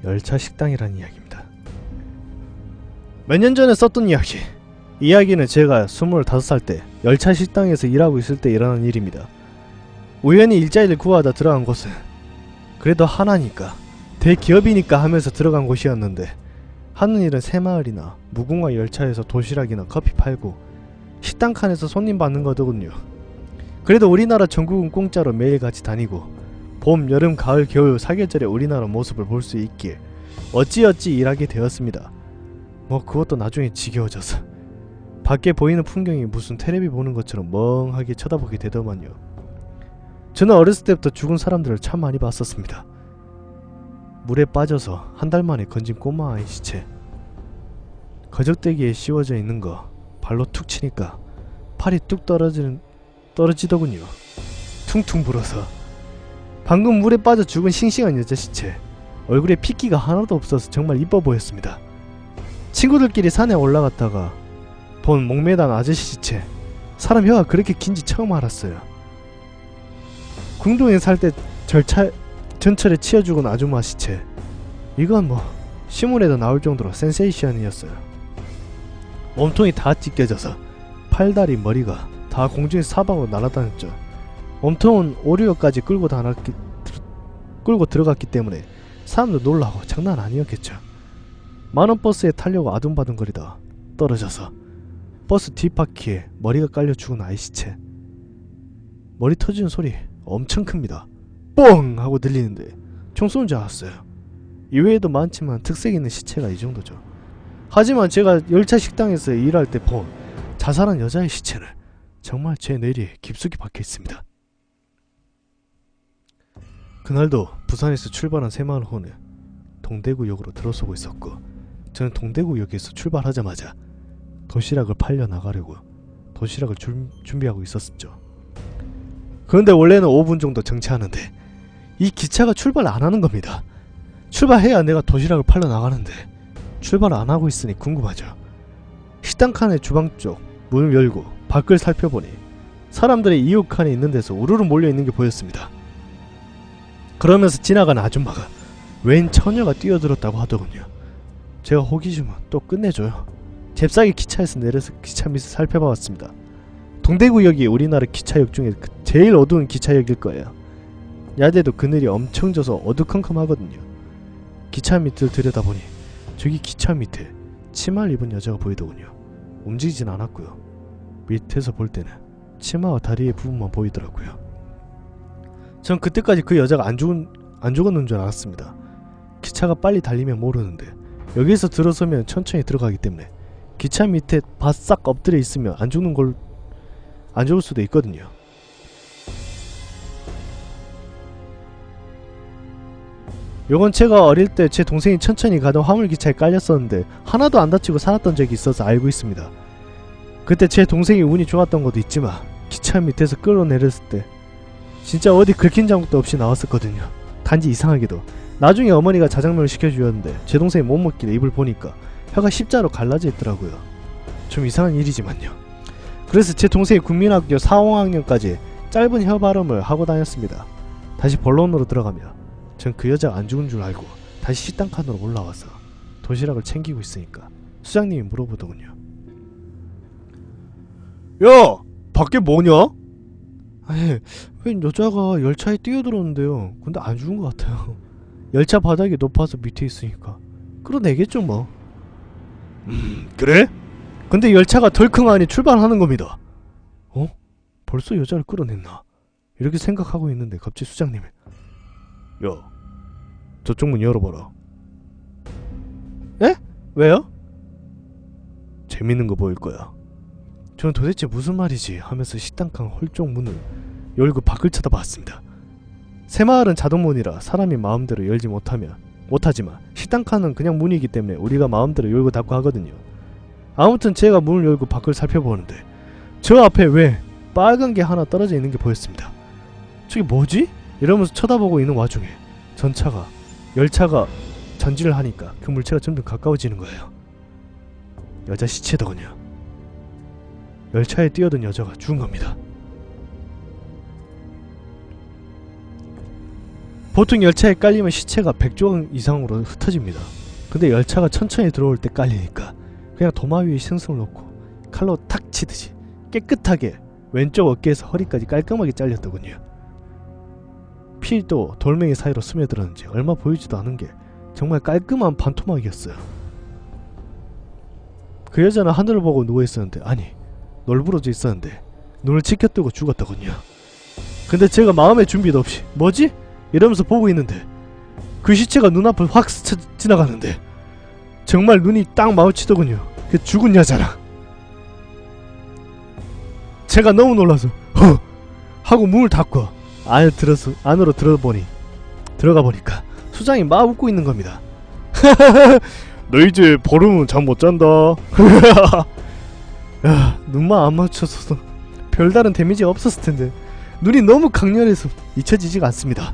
열차 식당이라는 이야기입니다. 몇 년 전에 썼던 이야기. 이야기는 제가 25살 때 열차 식당에서 일하고 있을 때 일어난 일입니다. 우연히 일자리를 구하다 들어간 곳은 그래도 하나니까 대기업이니까 하면서 들어간 곳이었는데 하는 일은 새마을이나 무궁화 열차에서 도시락이나 커피 팔고 식당 칸에서 손님 받는 거더군요. 그래도 우리나라 전국은 공짜로 매일같이 다니고 봄, 여름, 가을, 겨울 4계절의 우리나라 모습을 볼 수 있기에 어찌어찌 일하게 되었습니다. 뭐 그것도 나중에 지겨워져서 밖에 보이는 풍경이 무슨 테레비 보는 것처럼 멍하게 쳐다보게 되더만요. 저는 어렸을 때부터 죽은 사람들을 참 많이 봤었습니다. 물에 빠져서 한 달 만에 건진 꼬마 아이 시체, 거적대기에 씌워져 있는 거 발로 툭 치니까 팔이 뚝 떨어지더군요. 퉁퉁 불어서. 방금 물에 빠져 죽은 싱싱한 여자 시체, 얼굴에 핏기가 하나도 없어서 정말 이뻐 보였습니다. 친구들끼리 산에 올라갔다가 본 목매단 아저씨 시체, 사람 혀가 그렇게 긴지 처음 알았어요. 궁동에 살 때 전철에 치여 죽은 아줌마 시체, 이건 뭐 신문에도 나올 정도로 센세이션이었어요. 몸통이 다 찢겨져서 팔다리 머리가 다 공중에 사방으로 날아다녔죠. 몸통은 오류역까지 끌고 들어갔기 때문에 사람도 놀라고 장난 아니었겠죠. 만원 버스에 타려고 아둥바둥거리다 떨어져서 버스 뒷바퀴에 머리가 깔려 죽은 아이 시체, 머리 터지는 소리 엄청 큽니다. 뻥! 하고 들리는데 총 쏘는 줄 알았어요. 이외에도 많지만 특색 있는 시체가 이 정도죠. 하지만 제가 열차 식당에서 일할 때 본 자살한 여자의 시체는 정말 제 뇌리에 깊숙이 박혀 있습니다. 그날도 부산에서 출발한 새마을호는 동대구역으로 들어서고 있었고, 저는 동대구역에서 출발하자마자 도시락을 팔려 나가려고 도시락을 준비하고 있었죠. 그런데 원래는 5분 정도 정차하는데 이 기차가 출발 안 하는 겁니다. 출발해야 내가 도시락을 팔러 나가는데 출발 안 하고 있으니 궁금하죠. 식당 칸의 주방 쪽 문을 열고 밖을 살펴보니 사람들이 이웃 칸에 있는 데서 우르르 몰려 있는 게 보였습니다. 그러면서 지나가는 아줌마가 웬 처녀가 뛰어들었다고 하더군요. 제가 호기심은 또 끝내줘요. 잽싸게 기차에서 내려서 기차 밑을 살펴봤습니다. 동대구역이 우리나라 기차역 중에 제일 어두운 기차역일 거예요. 야대도 그늘이 엄청 져서 어두컴컴하거든요. 기차 밑을 들여다보니 저기 기차 밑에 치마를 입은 여자가 보이더군요. 움직이진 않았고요. 밑에서 볼 때는 치마와 다리의 부분만 보이더라고요. 전 그때까지 그 여자가 안 죽었는 줄 알았습니다. 기차가 빨리 달리면 모르는데 여기에서 들어서면 천천히 들어가기 때문에 기차 밑에 바싹 엎드려 있으면 안 죽을 수도 있거든요. 요건 제가 어릴 때 제 동생이 천천히 가던 화물기차에 깔렸었는데 하나도 안 다치고 살았던 적이 있어서 알고 있습니다. 그때 제 동생이 운이 좋았던 것도 있지만 기차 밑에서 끌어내렸을 때 진짜 어디 긁힌 자국도 없이 나왔었거든요. 단지 이상하게도 나중에 어머니가 자장면을 시켜주었는데 제 동생이 못 먹길래 입을 보니까 혀가 십자로 갈라져 있더라고요. 좀 이상한 일이지만요. 그래서 제 동생이 국민학교 4, 5학년까지 짧은 혀 발음을 하고 다녔습니다. 다시 본론으로 들어가며 전 그 여자가 안 죽은 줄 알고 다시 식당 칸으로 올라와서 도시락을 챙기고 있으니까 수장님이 물어보더군요. 야! 밖에 뭐냐? 아니, 웬 여자가 열차에 뛰어들었는데요. 근데 안 죽은 것 같아요. 열차 바닥이 높아서 밑에 있으니까 끌어내겠죠 뭐. 그래? 근데 열차가 덜컹하니 출발하는 겁니다. 어? 벌써 여자를 끌어냈나? 이렇게 생각하고 있는데 갑자기 수장님이 야, 저쪽 문 열어봐라. 에? 왜요? 재밌는 거 보일 거야. 저는 도대체 무슨 말이지 하면서 식당칸 홀쪽 문을 열고 밖을 쳐다봤습니다. 새마을은 자동문이라 사람이 마음대로 열지 못하지만 식당칸은 그냥 문이기 때문에 우리가 마음대로 열고 닫고 하거든요. 아무튼 제가 문을 열고 밖을 살펴보는데 저 앞에 왜 빨간 게 하나 떨어져 있는 게 보였습니다. 저게 뭐지? 이러면서 쳐다보고 있는 와중에 열차가 전진을 하니까 그 물체가 점점 가까워지는 거예요. 여자 시체더군요. 열차에 뛰어든 여자가 죽은 겁니다. 보통 열차에 깔리면 시체가 100조각 이상으로 흩어집니다. 근데 열차가 천천히 들어올 때 깔리니까 그냥 도마 위에 신승을 놓고 칼로 탁 치듯이 깨끗하게 왼쪽 어깨에서 허리까지 깔끔하게 잘렸더군요. 피도 돌멩이 사이로 스며들었는지 얼마 보이지도 않은 게 정말 깔끔한 반토막이었어요. 그 여자는 하늘을 보고 누워있었는데, 아니 널브러져 있었는데 눈을 치켜뜨고 죽었더군요. 근데 제가 마음의 준비도 없이 뭐지? 이러면서 보고 있는데 그 시체가 눈앞을 확 스쳐 지나가는데 정말 눈이 딱 마주치더군요. 그 죽은 여자랑. 제가 너무 놀라서 하고 문을 닫고 안으로 들어가 보니까 수장이 막 웃고 있는 겁니다. 너 이제 보름은 잠 못 잔다. 야, 눈만 안 맞췄어도 별다른 데미지가 없었을 텐데 눈이 너무 강렬해서 잊혀지지가 않습니다.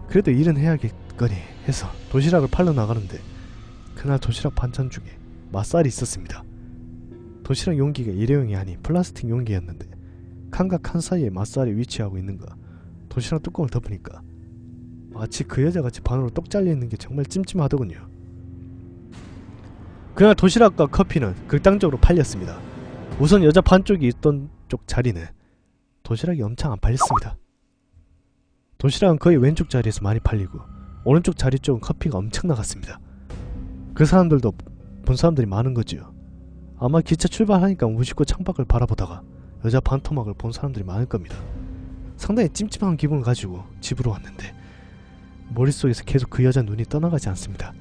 그래도 일은 해야겠거니 해서 도시락을 팔러 나가는데 그날 도시락 반찬 중에 맛살이 있었습니다. 도시락 용기가 일회용이 아닌 플라스틱 용기였는데 칸과 칸 사이에 맛살이 위치하고 있는가 도시락 뚜껑을 덮으니까 마치 그 여자같이 반으로 똑 잘려있는 게 정말 찜찜하더군요. 그날 도시락과 커피는 극단적으로 팔렸습니다. 우선 여자 반쪽이 있던 쪽 자리는 도시락이 엄청 안 팔렸습니다. 도시락은 거의 왼쪽 자리에서 많이 팔리고 오른쪽 자리 쪽은 커피가 엄청 나갔습니다. 그 사람들도 본 사람들이 많은 거지요. 아마 기차 출발하니까 무심코 창밖을 바라보다가 여자 반토막을 본 사람들이 많을 겁니다. 상당히 찜찜한 기분을 가지고 집으로 왔는데 머릿속에서 계속 그 여자 눈이 떠나가지 않습니다.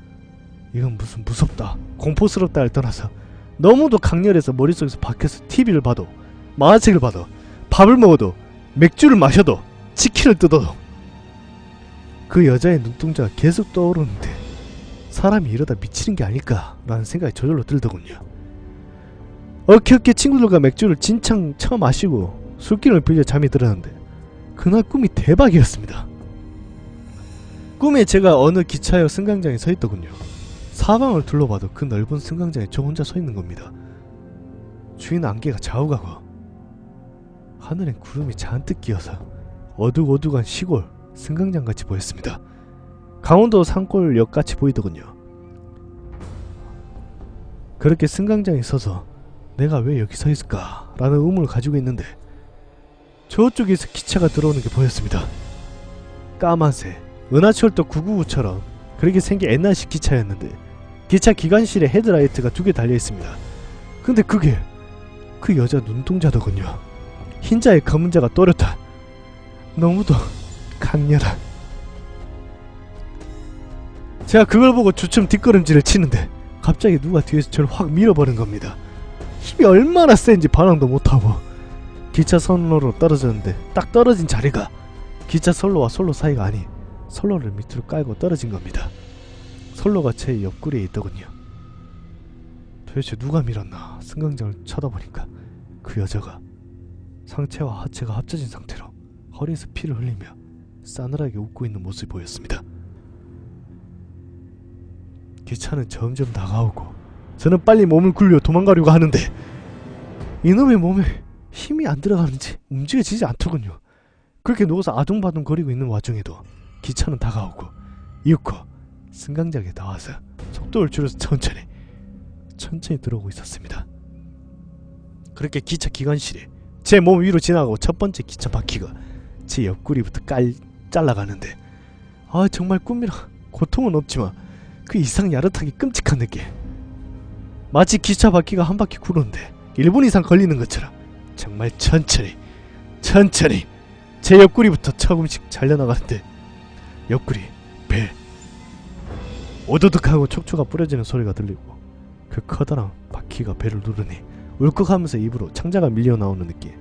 이건 무슨 무섭다, 공포스럽다를 떠나서 너무도 강렬해서 머릿속에서 밖에서 TV를 봐도, 만화책을 봐도, 밥을 먹어도, 맥주를 마셔도, 치킨을 뜯어도 그 여자의 눈동자가 계속 떠오르는데 사람이 이러다 미치는 게 아닐까 라는 생각이 저절로 들더군요. 어깨어깨 친구들과 맥주를 진창 처 마시고 술기름을 빌려 잠이 들었는데 그날 꿈이 대박이었습니다. 꿈에 제가 어느 기차역 승강장에 서 있더군요. 사방을 둘러봐도 그 넓은 승강장에 저 혼자 서 있는 겁니다. 주위는 안개가 좌우가고 하늘엔 구름이 잔뜩 끼어서 어둑어둑한 시골 승강장같이 보였습니다. 강원도 산골역같이 보이더군요. 그렇게 승강장에 서서 내가 왜 여기 서 있을까 라는 의문을 가지고 있는데 저쪽에서 기차가 들어오는 게 보였습니다. 까만색 은하철도 999처럼 그렇게 생긴 옛날식 기차였는데 기차 기관실에 헤드라이트가 2개 달려있습니다. 근데 그게 그 여자 눈동자더군요. 흰자에 검은자가 또렷한 너무도 강렬한. 제가 그걸 보고 주춤 뒷걸음질을 치는데 갑자기 누가 뒤에서 저를 확 밀어버린 겁니다. 힘이 얼마나 센지 반항도 못하고 기차 선로로 떨어졌는데 딱 떨어진 자리가 기차 선로와 선로 사이가 아닌 선로를 밑으로 깔고 떨어진 겁니다. 선로가 제 옆구리에 있더군요. 도대체 누가 밀었나 승강장을 쳐다보니까 그 여자가 상체와 하체가 합쳐진 상태로 허리에서 피를 흘리며 싸늘하게 웃고 있는 모습이 보였습니다. 기차는 점점 다가오고 저는 빨리 몸을 굴려 도망가려고 하는데 이놈의 몸에 힘이 안 들어가는지 움직여지지 않더군요. 그렇게 누워서 아둥바둥 거리고 있는 와중에도 기차는 다가오고 이윽고 승강장에 나와서 속도를 줄여서 천천히 들어오고 있었습니다. 그렇게 기차 기관실에 제 몸 위로 지나가고 첫 번째 기차 바퀴가 제 옆구리부터 잘라가는데 아 정말 꿈이라 고통은 없지만 그 이상 야릇하게 끔찍한 느낌. 마치 기차 바퀴가 한 바퀴 구르는데 1분 이상 걸리는 것처럼 정말 천천히 제 옆구리부터 조금씩 잘려나가는데 옆구리, 배 오도독하고 촉초가 뿌려지는 소리가 들리고 그 커다란 바퀴가 배를 누르니 울컥하면서 입으로 창자가 밀려나오는 느낌.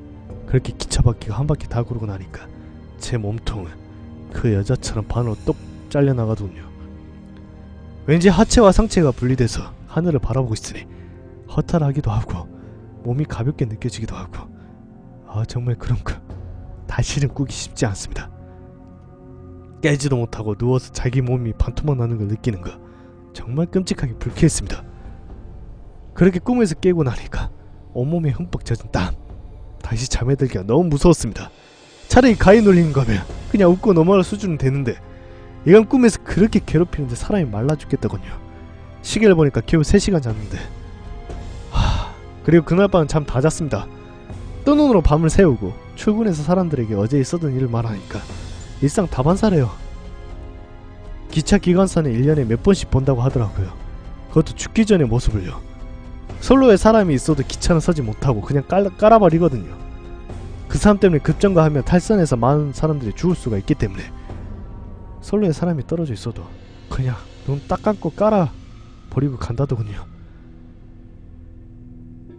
그렇게 기차 바퀴가 한 바퀴 다 구르고 나니까 제 몸통은 그 여자처럼 반으로 똑 잘려나가더군요. 왠지 하체와 상체가 분리돼서 하늘을 바라보고 있으니 허탈하기도 하고 몸이 가볍게 느껴지기도 하고 아 정말 그런 거 다시는 꾸기 쉽지 않습니다. 깨지도 못하고 누워서 자기 몸이 반토막 나는 걸 느끼는 거 정말 끔찍하게 불쾌했습니다. 그렇게 꿈에서 깨고 나니까 온몸에 흠뻑 젖은 땀. 다시 잠에 들기가 너무 무서웠습니다. 차라리 가위 눌리는 거면 그냥 웃고 넘어갈 수준은 되는데 이건 꿈에서 그렇게 괴롭히는데 사람이 말라 죽겠더군요. 시계를 보니까 겨우 3시간 잤는데 그리고 그날 밤은 잠 다 잤습니다. 뜬 눈으로 밤을 새우고 출근해서 사람들에게 어제 있었던 일을 말하니까 일상 다반사래요. 기차 기관사는 1년에 몇 번씩 본다고 하더라고요. 그것도 죽기 전의 모습을요. 선로에 사람이 있어도 기차는 서지 못하고 그냥 깔아버리거든요. 그 사람 때문에 급정거하면 탈선해서 많은 사람들이 죽을 수가 있기 때문에 선로에 사람이 떨어져 있어도 그냥 눈 딱 감고 깔아버리고 간다더군요.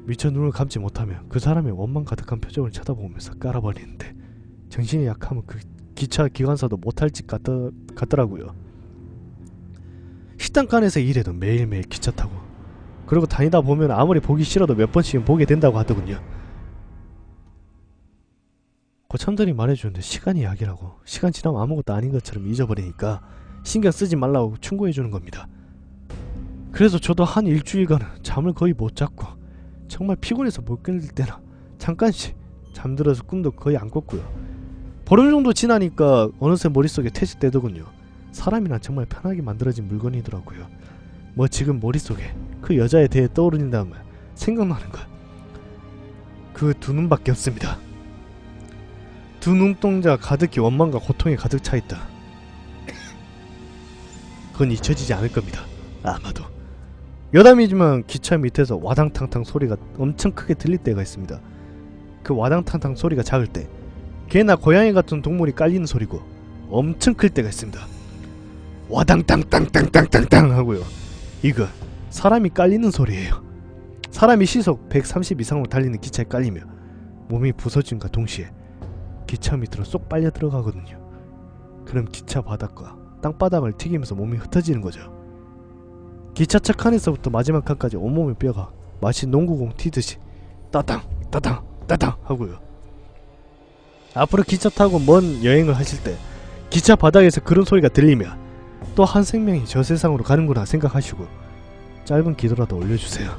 미처 눈을 감지 못하면 그 사람의 원망 가득한 표정을 쳐다보면서 깔아버리는데 정신이 약하면 그 기차 기관사도 못할 짓 같더라고요. 식당간에서 일해도 매일매일 기차 타고 그리고 다니다 보면 아무리 보기 싫어도 몇 번씩은 보게 된다고 하더군요. 고참들이 말해주는데 시간이 약이라고, 시간 지나면 아무것도 아닌 것처럼 잊어버리니까 신경 쓰지 말라고 충고해주는 겁니다. 그래서 저도 한 일주일간은 잠을 거의 못 잤고 정말 피곤해서 못 견딜 때나 잠깐씩 잠들어서 꿈도 거의 안 꿨고요. 보름 정도 지나니까 어느새 머릿속에 퇴직되더군요. 사람이란 정말 편하게 만들어진 물건이더라고요. 뭐 지금 머릿속에 그 여자에 대해 떠오른다면 생각나는 건 그 두 눈밖에 없습니다. 두 눈동자 가득히 원망과 고통에 가득 차있다. 그건 잊혀지지 않을 겁니다. 아마도. 여담이지만 기차 밑에서 와당탕탕 소리가 엄청 크게 들릴 때가 있습니다. 그 와당탕탕 소리가 작을 때 개나 고양이 같은 동물이 깔리는 소리고 엄청 클 때가 있습니다. 와당탕탕탕탕탕탕 하고요. 이거 사람이 깔리는 소리예요. 사람이 시속 130 이상으로 달리는 기차에 깔리며 몸이 부서짐과 동시에 기차 밑으로 쏙 빨려 들어가거든요. 그럼 기차 바닥과 땅바닥을 튀기면서 몸이 흩어지는 거죠. 기차 첫 칸에서부터 마지막 칸까지 온몸의 뼈가 마치 농구공 튀듯이 따당 따당 따당 하고요. 앞으로 기차 타고 먼 여행을 하실 때 기차 바닥에서 그런 소리가 들리면 또 한 생명이 저 세상으로 가는구나 생각하시고 짧은 기도라도 올려주세요.